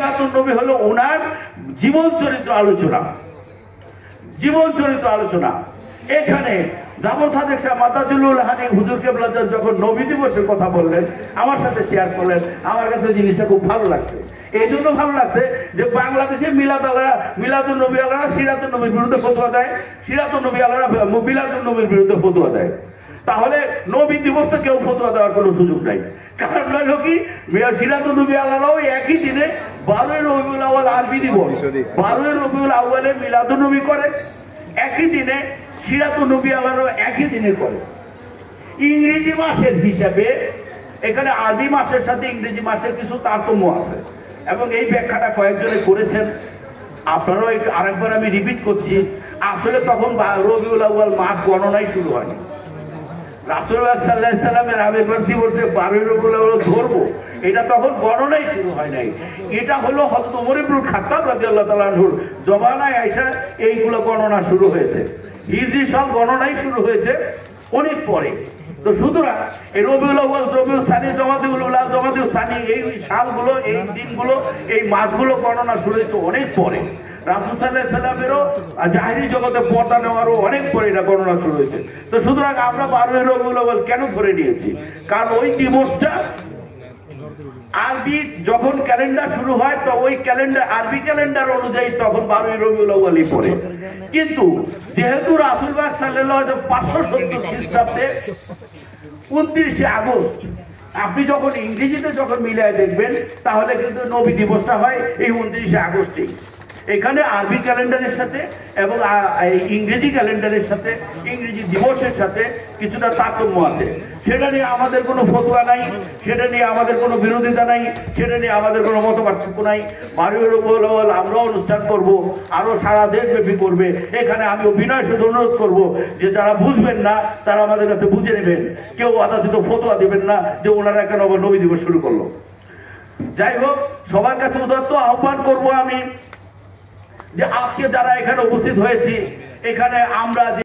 মিলাদুন নবী হলো ওনার জীবন চরিত্র আলোচনা, জীবন চরিত্র আলোচনা। এখানে জাফর সাদেক শাহ মাতাজুল হানি হুজুর কেবলা যখন নবী দিবসের কথা বললেন, আমার সাথে শেয়ার করলেন, আমার কাছে জিনিসটা খুব ভালো লাগছে। এই জন্য ভালো লাগছে যে বাংলাদেশে মিলাদুন নবী আলারা সিরাতুন নবীর বিরুদ্ধে ফতোয়া দেয়, সিরাতুন নবী আলারা মিলাদুন নবীর বিরুদ্ধে ফতোয়া দেয়। তাহলে নবী দিবস তো কেউ ফতোয়া দেওয়ার কোনো সুযোগ নাই। কারণ হলো কি, সিরাতুন নবী আলারাও একই দিনে 12 রবিউল আউয়াল আরবি দিবস, 12 রবিউল আউয়ালে মিলাদুন নবী করে, একই দিনে সিরাতুন নবী আলারাও একই দিনে করে। ইংরেজি মাসের হিসাবে এখানে আরবি মাসের সাথে ইংরেজি মাসের কিছু তারতম্য আছে এবং এই ব্যাখ্যাটা কয়েকজনে করেছেন। আপনারাও আরেকবার আমি রিপিট করছি, আসলে তখন রবিউল আউয়াল মাস গণনাই শুরু হয়নি। রাসূলুল্লাহ সাল্লাল্লাহু আলাইহি সাল্লামের আবির্ভাব দিবসে 12 রবিউল আউয়াল ধরবো, এটা তখন গণনাই শুরু হয় নাই। এটা হলো হযরত ওমর ইবনে খাত্তাব রাদিয়াল্লাহু তাআলা আনহুর জমানায় আইসা এইগুলো গণনা শুরু হয়েছে। হিজরি সাল গণনাই শুরু হয়েছে অনেক পরে। তো সুতরাং এই রবিউল আউয়াল, রবিউল সানি, জমাদিউল উলা, জমাদিউল সানি, এই সালগুলো, এই দিনগুলো, এই মাসগুলো গণনা শুরু হয়েছে অনেক পরে। রাসূল সাল্লাল্লাহু আলাইহি সাল্লামেরও জাহেরি জগতে পর্দা নেওয়ারও অনেক পরে এটা গণনা শুরু হয়েছে। তো সুতরাং আমরা 12 রবিউল আউয়াল কেন ধরে নিয়েছি? কারণ ওই দিবসটা আরবি যখন ক্যালেন্ডার শুরু হয়, তো ওই ক্যালেন্ডার আরবি ক্যালেন্ডার অনুযায়ী তখন 12 রবিউল আউয়ালই পড়ে। কিন্তু যেহেতু রাসূলুল্লাহ সাল্লাল্লাহু আলাইহি ওয়াসাল্লাম 570 খ্রিস্টাব্দে 29 আগস্ট, আপনি যখন ইংরেজিতে যখন মিলায় দেখবেন তাহলে কিন্তু নবী দিবসটা হয় এই 29 আগস্টে। এখানে আরবি ক্যালেন্ডারের সাথে এবং ইংরেজি ক্যালেন্ডারের সাথে, ইংরেজি দিবসের সাথে কিছুটা তারতম্য আছে। সেটা নিয়ে আমাদের কোনো ফতোয়া নাই, সেটা নিয়ে আমাদের কোনো বিরোধিতা নাই, সেটা নিয়ে আমাদের কোনো মতপার্থক্য নাই। 12 রবিউল আউয়াল আমরা অনুষ্ঠান করব, আরো সারা দেশব্যাপী করবে। এখানে আমি বিনয় শুধু অনুরোধ করবো যে যারা বুঝবেন না তারা আমাদের কাছে বুঝে নেবেন, কেউ অযাচিত ফতোয়া দেবেন না যে ওনারা কেন আবার নবী দিবস শুরু করলো। যাই হোক, সবার কাছে উদাত্ত আহ্বান করবো আমি যে আজকে যারা এখানে উপস্থিত হয়েছি, এখানে আমরা